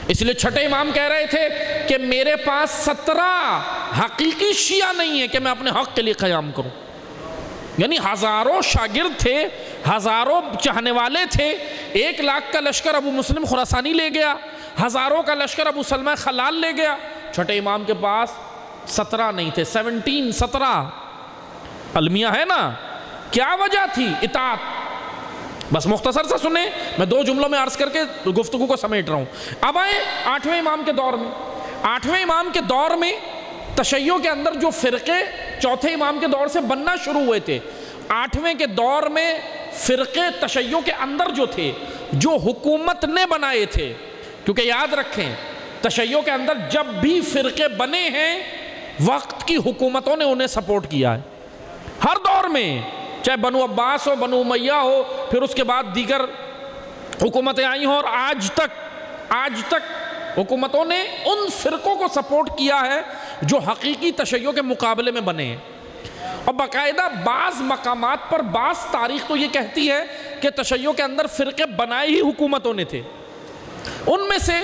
اس لیے چھٹے امام کہہ رہے تھے کہ میرے پاس 17 حقیقی شیعہ نہیں ہے کہ میں اپنے حق کے لیے قیام کروں۔ یعنی ہزاروں شاگرد تھے، ہزاروں چاہنے والے تھے، 1 لاکھ کا لشکر ابو مسلم خراسانی لے گیا، ہزاروں کا لشکر ابو سلمہ خلال لے گیا، چھٹے امام کے پاس 17 نہیں تھے، 17 المیہ ہے نا۔ کیا وجہ تھی؟ اطاعت۔ بس مختصر سے سنیں، میں 2 جملوں میں عرض کر کے گفتگو کو سمیٹ رہا ہوں۔ اب آئیں 8ویں امام کے دور میں۔ 8ویں امام کے دور میں تشیع کے اندر جو فرقے 4تھے امام کے دور سے بننا شروع ہوئے تھے، 8ویں کے دور میں فرقے تشیع کے اندر جو تھے، جو حکومت نے بنائے تھے، کیونکہ یاد رکھیں تشیع کے اندر جب بھی فرقے بنے ہیں وقت کی حکومتوں نے انہیں سپورٹ کیا ہے، ہر دور میں، چاہے بنو عباس ہو، بنو امیہ ہو، پھر اس کے بعد دیگر حکومتیں آئی ہوں، اور آج تک حکومتوں نے ان فرقوں کو سپورٹ کیا ہے جو حقیقی تشیع کے مقابلے میں بنے ہیں۔ اور باقاعدہ بعض مقامات پر بعض تاریخ تو یہ کہتی ہے کہ تشیع کے اندر فرقے بنائے ہی حکومتوں نے تھے۔ ان میں سے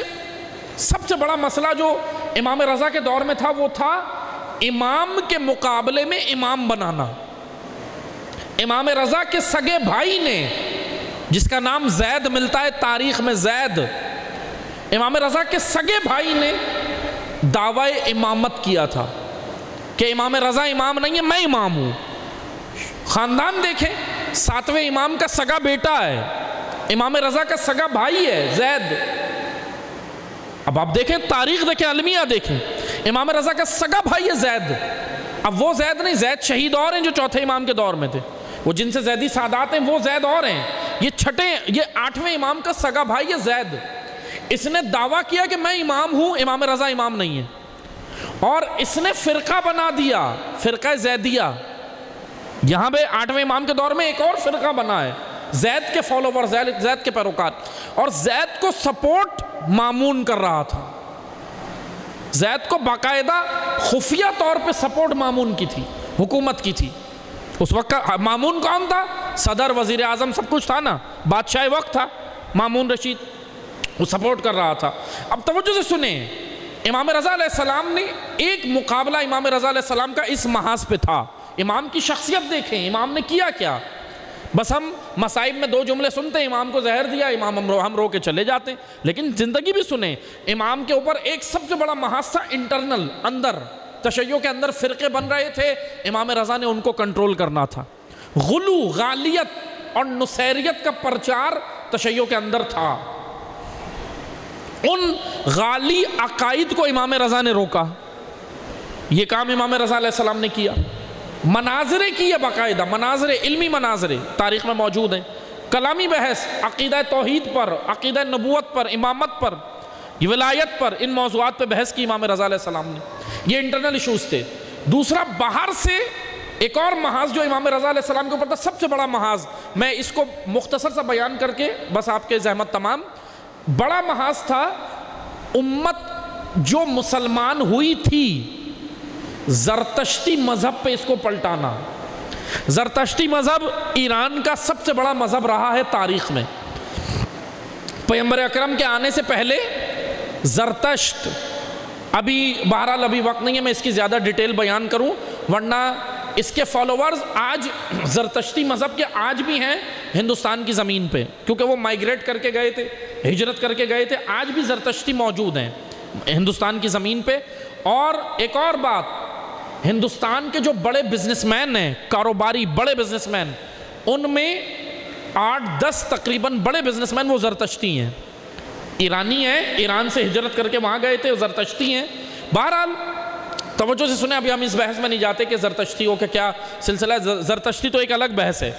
سب سے بڑا مسئلہ جو امام رضا کے دور میں تھا وہ تھا امام کے مقابلے میں امام بنانا۔ امام رضا کے سگے بھائی نے، جس کا نام زید ملتا ہے تاریخ میں، زید، امام رضا کے سگے بھائی نے دعوی امامت کیا تھا کہ امام رضا امام نہیں ہے، میں امام ہوں۔ خاندان دیکھیں، 7ویں امام کا سگا بیٹا ہے، امام رضا کا سگا بھائی ہے زید۔ اب آپ دیکھیں تاریخ دیکھیں، المیہ دیکھیں، امام رضا کا سگا بھائی ہے زید۔ اب وہ زید نہیں، زید شہید اور ہیں جو 4تھے امام کے دور میں تھے، وہ جن سے زیدی سادات ہیں وہ زید اور ہیں۔ یہ 8ویں امام کا سگا بھائی ہے زید۔ اس نے دعویٰ کیا کہ میں امام ہوں، امام رضا امام نہیں ہے، اور اس نے فرقہ بنا دیا، فرقہ زیدیہ۔ یہاں پہ 8ویں امام کے دور میں ایک اور فرقہ بنا ہے، زید کے فالوور، زید کے پیروکار، اور زید کو سپورٹ مامون کر رہا تھا۔ زید کو باقاعدہ خفیہ طور پہ سپورٹ مامون کی تھی، حکومت کی تھی۔ اس وقت کا مامون کون تھا؟ صدر، وزیر اعظم، سب کچھ تھا نا، بادشاہ وقت تھا مامون رشید، وہ سپورٹ کر رہا تھا۔ اب توجہ سے سنیں، امام رضا علیہ السلام نے ایک مقابلہ امام رضا علیہ السلام کا اس محاذ پہ تھا۔ امام کی شخصیت دیکھیں، امام نے کیا کیا۔ بس ہم مصائب میں 2 جملے سنتے ہیں، امام کو زہر دیا، امام ہم رو کے چلے جاتے ہیں، لیکن زندگی بھی سنیں۔ امام کے اوپر ایک سب سے بڑا محاذ تھا انٹرنل، اندر تشیع کے اندر فرقے بن رہے تھے، امام رضا نے ان کو کنٹرول کرنا تھا۔ غلو، غالیت اور نصیریت کا پرچار تشیع کے اندر تھا۔ ان غالی عقائد کو امام رضا نے روکا، یہ کام امام رضا علیہ السلام نے کیا۔ مناظرے کی، باقاعدہ مناظرے، علمی مناظرے تاریخ میں موجود ہیں، کلامی بحث عقیدہ توحید پر، عقیدہ نبوت پر، امامت پر، ولایت پر، ان موضوعات پہ بحث کی امام رضا علیہ السلام نے۔ یہ انٹرنل ایشوز تھے۔ دوسرا، باہر سے ایک اور محاذ جو امام رضا علیہ السلام کے اوپر تھا، سب سے بڑا محاذ، میں اس کو مختصر سا بیان کر کے بس آپ کے زحمت تمام، بڑا محاذ تھا امت جو مسلمان ہوئی تھی، زرتشتی مذہب پہ اس کو پلٹانا۔ زرتشتی مذہب ایران کا سب سے بڑا مذہب رہا ہے تاریخ میں۔ پیغمبر اکرم کے آنے سے پہلے زرتشت، بہرحال ابھی وقت نہیں ہے میں اس کی زیادہ ڈیٹیل بیان کروں، ورنہ اس کے فالوورز آج زرتشتی مذہب کے آج بھی ہیں ہندوستان کی زمین پہ، کیونکہ وہ مائیگریٹ کر کے گئے تھے، ہجرت کر کے گئے تھے، آج بھی زرتشتی موجود ہیں ہندوستان کی زمین پہ، اور ایک اور بات، ہندوستان کے جو بڑے بزنس مین ہیں، کاروباری بڑے بزنس مین، ان میں 8-10 تقریباً بڑے بزنس مین وہ زرتشتی ہیں، ایرانی ہیں، ایران سے ہجرت کر کے وہاں گئے تھے، زرتشتی ہیں۔ بہرحال توجہ سے سنیں، ابھی ہم اس بحث میں نہیں جاتے کہ زرتشتیوں کا کیا سلسلہ ہے، زرتشتی تو ایک الگ بحث ہے۔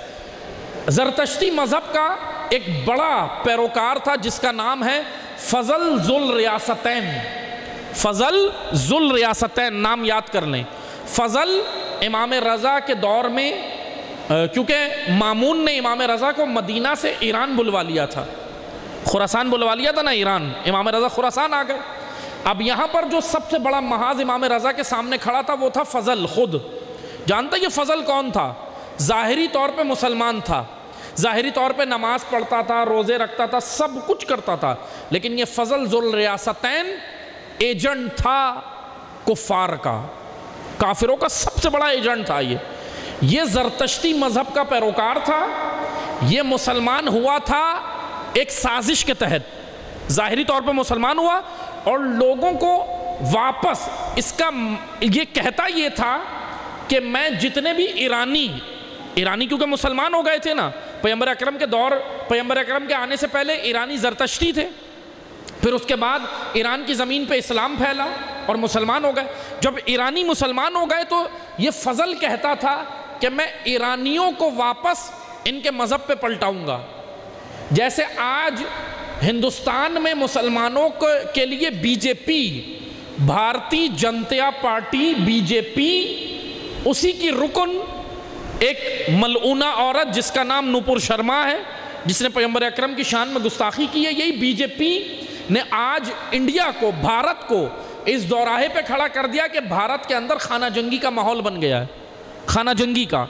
زرتشتی مذہب کا ایک بڑا پیروکار تھا جس کا نام ہے فضل ذو الریاستین۔ فضل ذو الریاستین نام یاد کر لیں۔ فضل امام رضا کے دور میں، کیونکہ مامون نے امام رضا کو مدینہ سے ایران بلوا لیا تھا، خراسان بلوا لیا تھا نا ایران، امام رضا خراسان آ گئے۔ اب یہاں پر جو سب سے بڑا محاذ امام رضا کے سامنے کھڑا تھا وہ تھا فضل خود۔ جانتا یہ فضل کون تھا؟ ظاہری طور پہ مسلمان تھا، ظاہری طور پہ نماز پڑھتا تھا، روزے رکھتا تھا، سب کچھ کرتا تھا، لیکن یہ فضل ذو الریاستین ایجنٹ تھا کفار کا، کافروں کا سب سے بڑا ایجنٹ تھا۔ یہ زرتشتی مذہب کا پیروکار تھا، یہ مسلمان ہوا تھا ایک سازش کے تحت، ظاہری طور پہ مسلمان ہوا اور لوگوں کو واپس اس کا یہ کہتا یہ تھا کہ میں جتنے بھی ایرانی کیونکہ مسلمان ہو گئے تھے نا، پیغمبر اکرم کے دور، پیغمبر اکرم کے آنے سے پہلے ایرانی زرتشتی تھے، پھر اس کے بعد ایران کی زمین پہ اسلام پھیلا اور مسلمان ہو گئے۔ جب ایرانی مسلمان ہو گئے تو یہ فضل کہتا تھا کہ میں ایرانیوں کو واپس ان کے مذہب پہ پلٹاؤں گا۔ جیسے آج ہندوستان میں مسلمانوں کے لیے بی جے پی، بھارتی جنتا پارٹی بی جے پی، اسی کی رکن ایک ملعونہ عورت جس کا نام نوپور شرما ہے، جس نے پیغمبر اکرم کی شان میں گستاخی کی ہے، یہی بی جے پی نے آج انڈیا کو، بھارت کو اس دوراہے پہ کھڑا کر دیا کہ بھارت کے اندر خانہ جنگی کا ماحول بن گیا ہے، خانہ جنگی کا۔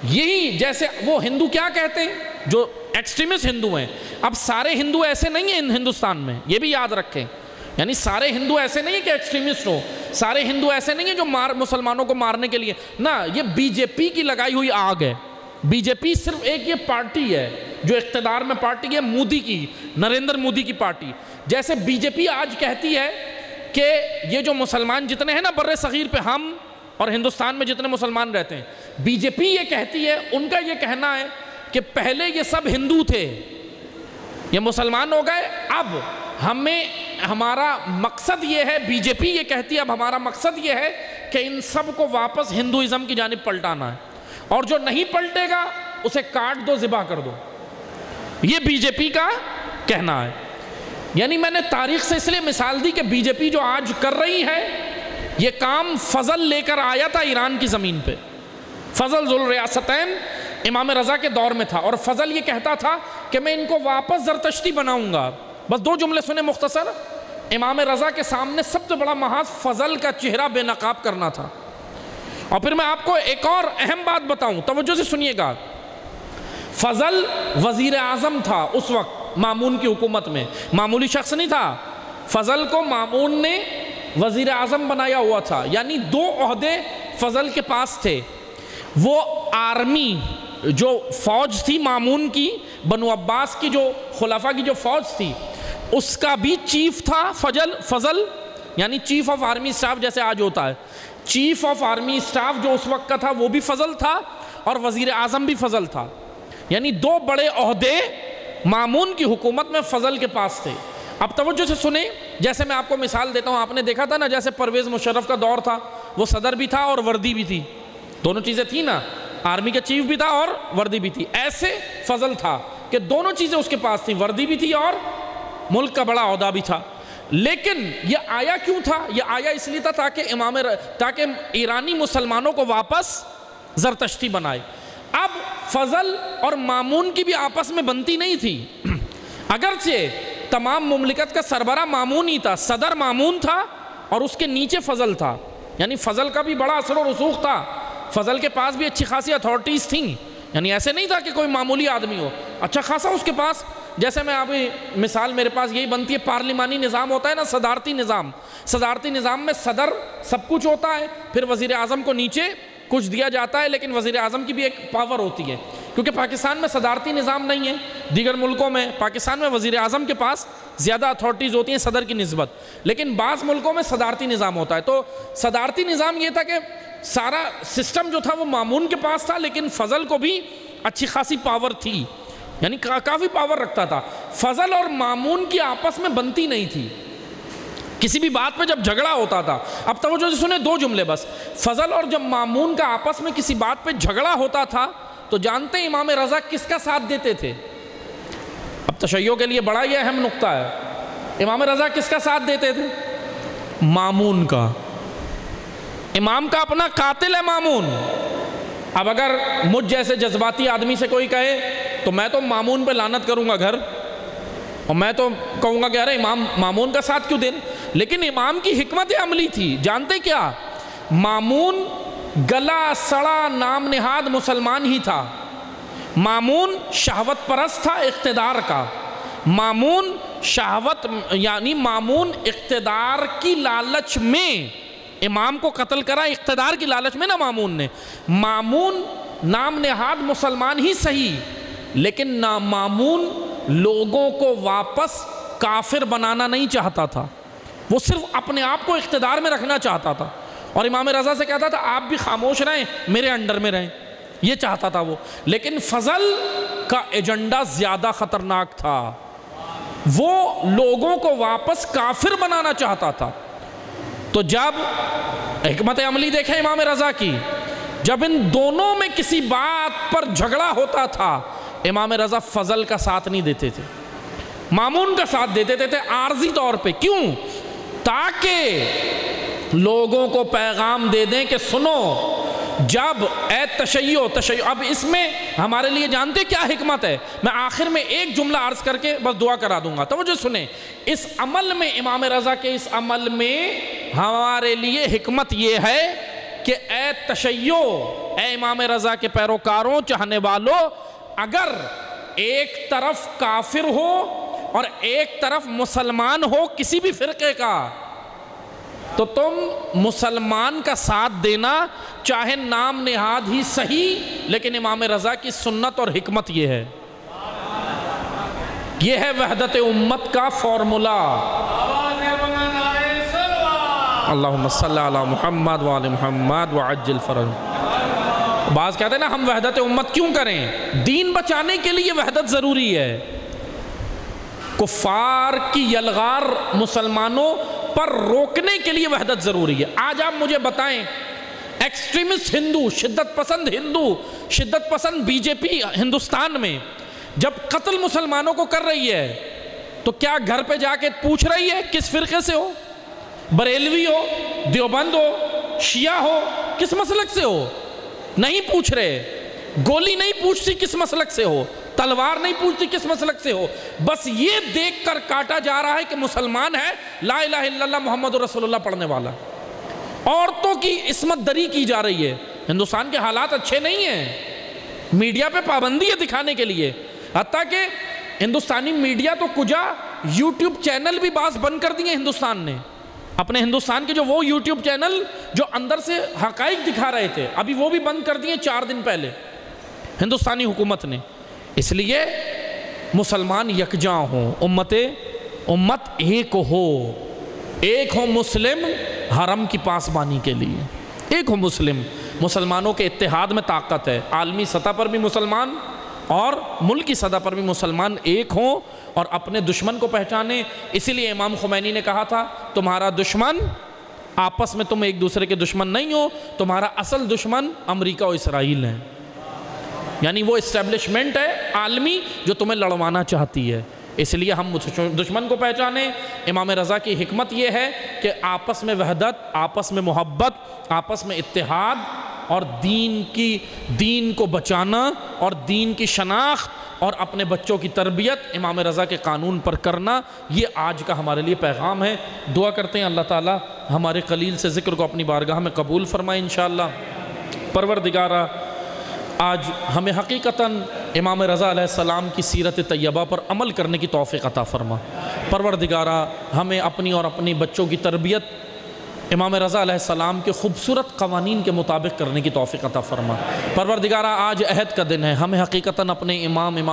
یہی جیسے وہ ہندو کیا کہتے ہیں جو ایکسٹریمسٹ ہندو ہیں، اب سارے ہندو ایسے نہیں ہیں ہندوستان میں، یہ بھی یاد رکھیں، یعنی سارے ہندو ایسے نہیں ہیں کہ ایکسٹریمسٹ ہو، سارے ہندو ایسے نہیں ہیں جو مسلمانوں کو مارنے کے لیے، نہ، یہ بی جے پی کی لگائی ہوئی آگ ہے۔ بی جے پی صرف ایک یہ پارٹی ہے جو اقتدار میں پارٹی ہے، مودی کی، نریندر مودی کی پارٹی۔ جیسے بی جے پی آج کہتی ہے کہ یہ جو مسلمان جتنے ہیں نا بر صغیر پہ، ہم اور ہندوستان میں جتنے مسلمان رہتے ہیں، بی جے پی یہ کہتی ہے، ان کا یہ کہنا ہے کہ پہلے یہ سب ہندو تھے، یہ مسلمان ہو گئے، اب ہمارا مقصد یہ ہے، بی جے پی یہ کہتی ہے اب ہمارا مقصد یہ ہے کہ ان سب کو واپس ہندوازم کی جانب پلٹانا ہے، اور جو نہیں پلٹے گا اسے کاٹ دو، ذبح کر دو۔ یہ بی جے پی کا کہنا ہے۔ یعنی میں نے تاریخ سے اس لیے مثال دی کہ بی جے پی جو آج کر رہی ہے یہ کام فضل لے کر آیا تھا ایران کی زمین پہ۔ فضل ذو الریاستین امام رضا کے دور میں تھا، اور فضل یہ کہتا تھا کہ میں ان کو واپس زرتشتی بناؤں گا۔ بس 2 جملے سنیں مختصر۔ امام رضا کے سامنے سب سے بڑا محاذ فضل کا چہرہ بے نقاب کرنا تھا۔ اور پھر میں آپ کو ایک اور اہم بات بتاؤں، توجہ سے سنیے گا۔ فضل وزیر اعظم تھا اس وقت مامون کی حکومت میں، معمولی شخص نہیں تھا۔ فضل کو مامون نے وزیر اعظم بنایا ہوا تھا، یعنی 2 عہدے فضل کے پاس تھے۔ وہ آرمی جو فوج تھی مامون کی، بنو عباس کی جو خلفاء کی جو فوج تھی، اس کا بھی چیف تھا فضل، یعنی چیف آف آرمی سٹاف جیسے آج ہوتا ہے، چیف آف آرمی سٹاف جو اس وقت کا تھا وہ بھی فضل تھا، اور وزیر اعظم بھی فضل تھا۔ یعنی 2 بڑے عہدے مامون کی حکومت میں فضل کے پاس تھے۔ اب توجہ سے سنیں، جیسے میں آپ کو مثال دیتا ہوں، آپ نے دیکھا تھا نا جیسے پرویز مشرف کا دور تھا، وہ صدر بھی تھا اور وردی بھی تھی، دونوں چیزیں تھیں نا، آرمی کا چیف بھی تھا اور وردی بھی تھی۔ ایسے فضل تھا کہ دونوں چیزیں اس کے پاس تھیں، وردی بھی تھی اور ملک کا بڑا عہدہ بھی تھا۔ لیکن یہ آیا کیوں تھا؟ یہ آیا اس لیے تھا تاکہ ایرانی مسلمانوں کو واپس زرتشتی بنائے۔ اب فضل اور مامون کی بھی آپس میں بنتی نہیں تھی، اگرچہ تمام مملکت کا سربراہ مامون ہی تھا، صدر مامون تھا اور اس کے نیچے فضل تھا، یعنی فضل کا بھی بڑا اثر و رسوخ تھا، فضل کے پاس بھی اچھی خاصی اتھارٹیز تھیں، یعنی ایسے نہیں تھا کہ کوئی معمولی آدمی ہو، اچھا خاصا اس کے پاس، جیسے میں ابھی مثال میرے پاس یہی بنتی ہے، پارلیمانی نظام ہوتا ہے نا، صدارتی نظام میں صدر سب کچھ ہوتا ہے، پھر وزیر اعظم کو نیچے کچھ دیا جاتا ہے، لیکن وزیر اعظم کی بھی ایک پاور ہوتی ہے۔ کیونکہ پاکستان میں صدارتی نظام نہیں ہے، دیگر ملکوں میں، پاکستان میں وزیر اعظم کے پاس زیادہ اتھارٹیز ہوتی ہیں صدر کی نسبت، لیکن بعض ملکوں میں صدارتی نظام ہوتا ہے۔ تو صدارتی نظام یہ تھا کہ سارا سسٹم جو تھا وہ مامون کے پاس تھا، لیکن فضل کو بھی اچھی خاصی پاور تھی، یعنی کافی پاور رکھتا تھا۔ فضل اور مامون کی آپس میں بنتی نہیں تھی، کسی بھی بات پہ جب جھگڑا ہوتا تھا، اب توجہ سے سنیں 2 جملے بس، فضل اور جب مامون کا آپس میں کسی بات پہ جھگڑا ہوتا تھا تو جانتے ہیں امام رضا کس کا ساتھ دیتے تھے؟ اب تشیع کے لیے بڑا یہ اہم نقطہ ہے، امام رضا کس کا ساتھ دیتے تھے؟ مامون کا۔ امام کا اپنا قاتل ہے مامون۔ اب اگر مجھ جیسے جذباتی آدمی سے کوئی کہے تو میں تو مامون پہ لعنت کروں گا گھر، اور میں تو کہوں گا کہ ارے امام مامون کا ساتھ کیوں دیں؟ لیکن امام کی حکمت عملی تھی، جانتے کیا؟ مامون گلا سڑا نام نہاد مسلمان ہی تھا، مامون شہوت پرست تھا اقتدار کا، مامون شہوت یعنی مامون اقتدار کی لالچ میں امام کو قتل کرا، اقتدار کی لالچ میں نا مامون نے۔ مامون نام نہاد مسلمان ہی صحیح، لیکن مامون لوگوں کو واپس کافر بنانا نہیں چاہتا تھا، وہ صرف اپنے آپ کو اقتدار میں رکھنا چاہتا تھا، اور امام رضا سے کہتا تھا آپ بھی خاموش رہیں، میرے انڈر میں رہیں، یہ چاہتا تھا وہ۔ لیکن فضل کا ایجنڈا زیادہ خطرناک تھا، وہ لوگوں کو واپس کافر بنانا چاہتا تھا۔ تو جب حکمت عملی دیکھیں امام رضا کی، جب ان دونوں میں کسی بات پر جھگڑا ہوتا تھا امام رضا فضل کا ساتھ نہیں دیتے تھے، مامون کا ساتھ دیتے تھے عارضی طور پہ۔ کیوں؟ تاکہ لوگوں کو پیغام دے دیں کہ سنو، جب اے تشیع، اب اس میں ہمارے لیے جانتے کیا حکمت ہے؟ میں آخر میں ایک جملہ عرض کر کے بس دعا کرا دوں گا، توجہ سنیں۔ اس عمل میں امام رضا کے اس عمل میں ہمارے لیے حکمت یہ ہے کہ اے تشیع، اے امام رضا کے پیروکاروں، چاہنے والوں، اگر ایک طرف کافر ہو اور ایک طرف مسلمان ہو کسی بھی فرقے کا، تو تم مسلمان کا ساتھ دینا، چاہے نام نہاد ہی صحیح، لیکن امام رضا کی سنت اور حکمت یہ ہے، یہ ہے وحدت امت کا فارمولا۔ اللہم صلی علی محمد وآل محمد وعجل فرج۔ بعض کہتے ہیں نا ہم وحدت امت کیوں کریں؟ دین بچانے کے لیے وحدت ضروری ہے، کفار کی یلغار مسلمانوں پر روکنے کے لیے وحدت ضروری ہے۔ آج آپ مجھے بتائیں، ایکسٹریمسٹ ہندو، شدت پسند بی جے پی ہندوستان میں جب قتل مسلمانوں کو کر رہی ہے تو کیا گھر پہ جا کے پوچھ رہی ہے کس فرقے سے ہو؟ بریلوی ہو، دیوبند ہو، شیعہ ہو، کس مسلک سے ہو؟ نہیں پوچھ رہے۔ گولی نہیں پوچھتی کس مسلک سے ہو، تلوار نہیں پوچھتی کس مسلک سے ہو، بس یہ دیکھ کر کاٹا جا رہا ہے کہ مسلمان ہے، لا الہ الا اللہ محمد رسول اللہ پڑھنے والا۔ عورتوں کی عصمت دری کی جا رہی ہے۔ ہندوستان کے حالات اچھے نہیں ہیں، میڈیا پہ پابندی ہے دکھانے کے لیے، حتیٰ کہ ہندوستانی میڈیا تو کجا یوٹیوب چینل بھی بعض بند کر دیے ہندوستان نے، اپنے ہندوستان کے جو وہ یوٹیوب چینل جو اندر سے حقائق دکھا رہے تھے، ابھی وہ بھی بند کر دیے 4 دن پہلے ہندوستانی حکومت نے۔ اس لیے مسلمان یکجاں ہوں، امت ایک ہو مسلم حرم کی پاسبانی کے لیے، ایک ہو مسلم۔ مسلمانوں کے اتحاد میں طاقت ہے، عالمی سطح پر بھی مسلمان اور ملک کی سطح پر بھی مسلمان ایک ہوں اور اپنے دشمن کو پہچانے۔ اسی لیے امام خمینی نے کہا تھا تمہارا دشمن، آپس میں تم ایک دوسرے کے دشمن نہیں ہو، تمہارا اصل دشمن امریکہ و اسرائیل ہے، یعنی وہ اسٹیبلشمنٹ ہے عالمی جو تمہیں لڑوانا چاہتی ہے۔ اس لیے ہم دشمن کو پہچانیں۔ امام رضا کی حکمت یہ ہے کہ آپس میں وحدت، آپس میں محبت، آپس میں اتحاد اور دین کو بچانا اور دین کی شناخت اور اپنے بچوں کی تربیت امام رضا کے قانون پر کرنا، یہ آج کا ہمارے لیے پیغام ہے۔ دعا کرتے ہیں اللہ تعالیٰ ہمارے قلیل سے ذکر کو اپنی بارگاہ میں قبول فرمائے انشاءاللہ۔ پروردگارہ، آج ہمیں حقیقتاً امام رضا علیہ السلام کی سیرت طیبہ پر عمل کرنے کی توفیق عطا فرما۔ پروردگارہ، ہمیں اپنی اور اپنی بچوں کی تربیت امام رضا علیہ السلام کے خوبصورت قوانین کے مطابق کرنے کی توفیق عطا فرما۔ پروردگارہ آج عہد کا دن ہے، ہمیں حقیقتاً اپنے امام